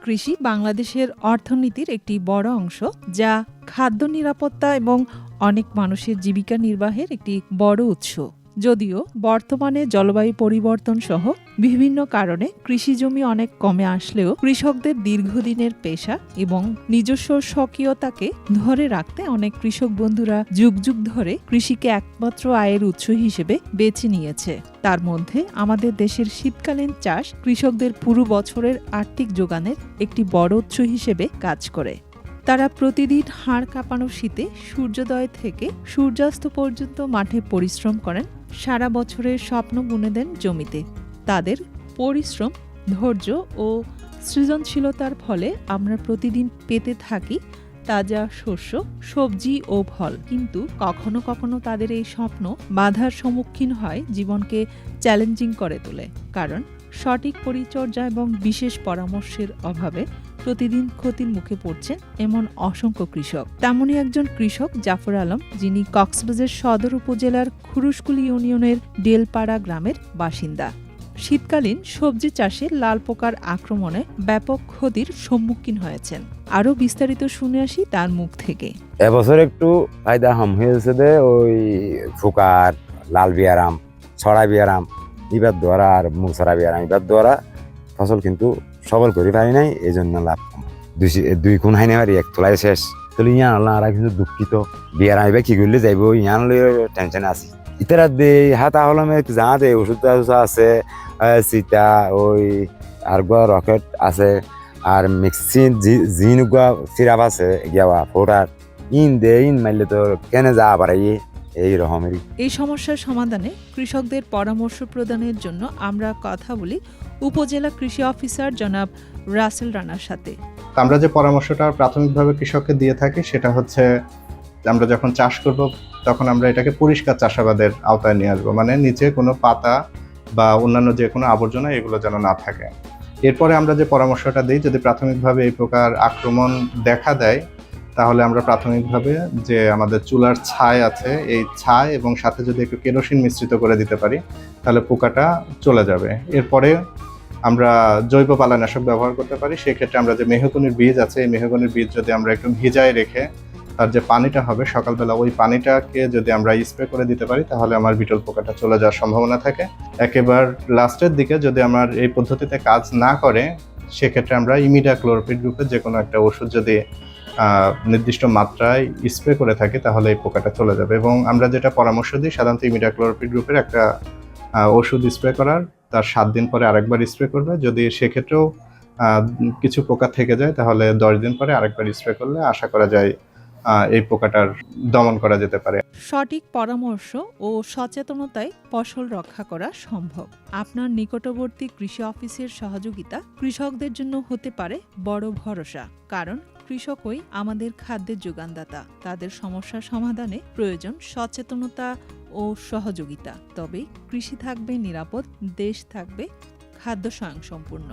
কৃষি বাংলাদেশের অর্থনীতির একটি বড় অংশ, যা খাদ্য নিরাপত্তা এবং অনেক মানুষের জীবিকা নির্বাহের একটি বড় উৎস। যদিও বর্তমানে জলবায়ু পরিবর্তন সহ বিভিন্ন কারণে কৃষিজমি অনেক কমে আসলেও কৃষকদের দীর্ঘদিনের পেশা এবং নিজস্ব স্বকীয়তাকে ধরে রাখতে অনেক কৃষক বন্ধুরা যুগ যুগ ধরে কৃষিকে একমাত্র আয়ের উৎস হিসেবে বেছে নিয়েছে। তার মধ্যে আমাদের দেশের শীতকালীন চাষ কৃষকদের পুরো বছরের আর্থিক যোগানের একটি বড় উৎস হিসেবে কাজ করে। তারা প্রতিদিন হাড় কাঁপানো শীতে সূর্যোদয় থেকে সূর্যাস্ত পর্যন্ত মাঠে পরিশ্রম করেন, সারা বছরের স্বপ্ন বুনে দেন জমিতে। তাদের পরিশ্রম, ধৈর্য ও সৃজনশীলতার ফলে আমরা প্রতিদিন পেতে থাকি তাজা শস্য, সবজি ও ফল। কিন্তু কখনো কখনো তাদের এই স্বপ্ন বাধার সম্মুখীন হয়, জীবনকে চ্যালেঞ্জিং করে তোলে। কারণ সঠিক পরিচর্যা এবং বিশেষ পরামর্শের অভাবে প্রতিদিন ক্ষতির মুখে পড়ছেন এমন অসংখ্য কৃষক। তেমনই একজন কৃষক জাফর আলম, যিনি কক্সবাজার সদর উপজেলার খুরুশকুলি ইউনিয়নের ডেলপাড়া গ্রামের বাসিন্দা। শীতকালীন সবজি চাষে লাল পোকার আক্রমণে ব্যাপক ক্ষতির সম্মুখীন হয়েছেন। আরও বিস্তারিত শুনে আসি তার মুখ থেকে। এবছর একটু ফায়দা কম হয়েছে দে, ওই ফুকার, লাল বিয়ারাম, ছড়া বিয়ারাম ইবার দ্বারা আর মুছরা বিয়ারাম ইবার দ্বারা ফসল কিন্তু সবল করে পারি নাই, এই জন্য লাভ কম। দুই গুণ হাইনে পারি, এক তোলাই শেষ। তাহলে ইয়ান আল্লাহ আর কিন্তু দুঃখিত। বিয়ারাম এবার কি করলে যাইব, ইয়ান লই টেনশন আছি। ইতারা দে হাতা হলমে জানা দে ওষুধ আছে, চিতা ওই আর রকেট আছে, আর মিক্সিন জিনুগা সিরাপ আছে, গিয়াওয়া ফোটার ইন দে ইন মাইলে তো কেনে যা পারাই এই রকমেরই। এই সমস্যার সমাধানে কৃষকদের পরামর্শ প্রদানের জন্য আমরা কথা বলি উপজেলা কৃষি অফিসার জনাব রাসেল রানার সাথে। আমরা যে পরামর্শটা প্রাথমিকভাবে কৃষককে দিয়ে থাকি সেটা হচ্ছে, আমরা যখন চাষ করব তখন আমরা এটাকে পরিষ্কার চাষাবাদের আওতায় নিয়ে আসবো, মানে নিচে কোনো পাতা বা অন্যান্য যে কোনো আবর্জনা এগুলো যেন না থাকে। এরপরে আমরা যে পরামর্শটা দিই, যদি প্রাথমিকভাবে এই প্রকার আক্রমণ দেখা দেয়, তাহলে আমরা প্রাথমিকভাবে যে আমাদের চুলার ছাই আছে, এই ছাই এবং সাথে যদি একটু কেরোসিন মিশ্রিত করে দিতে পারি, তাহলে পোকাটা চলে যাবে। এরপরে আমরা জৈব পালানাশক ব্যবহার করতে পারি। সেক্ষেত্রে আমরা যে মেহগনির বীজ আছে, এই মেহগনির বীজ যদি আমরা একটু ভিজায় রেখে তার যে পানিটা হবে সকালবেলা, ওই পানিটাকে যদি আমরা স্প্রে করে দিতে পারি, তাহলে আমার বিটল পোকাটা চলে যাওয়ার সম্ভাবনা থাকে। একেবারে লাস্টের দিকে যদি আমার এই পদ্ধতিতে কাজ না করে, সেক্ষেত্রে আমরা ইমিডাক্লোরপিড গ্রুপের যে কোনো একটা ওষুধ যদি নির্দিষ্ট মাত্রায় স্প্রে করে থাকি, তাহলে এই পোকাটা চলে যাবে। এবং আমরা যেটা পরামর্শ দিই, সাধারণত ইমিডাক্লোরপিড গ্রুপের একটা ওষুধ স্প্রে করার তার 7 দিন পরে আরেকবার স্প্রে করবে। যদি সেক্ষেত্রেও কিছু পোকা থেকে যায়, তাহলে 10 দিন পরে আরেকবার স্প্রে করলে আশা করা যায় এই পোকাটার দমন করা যেতে পারে। সঠিক পরামর্শ ও সচেতনতায় ফসল রক্ষা করা সম্ভব। আপনার নিকটবর্তী কৃষি অফিসের সহযোগিতা কৃষকদের জন্য হতে পারে বড় ভরসা। কারণ কৃষকই আমাদের খাদ্যের যোগানদাতা। তাদের সমস্যা সমাধানে প্রয়োজন সচেতনতা ও সহযোগিতা। তবে কৃষি থাকবে নিরাপদ, দেশ থাকবে খাদ্য স্বয়ংসম্পূর্ণ।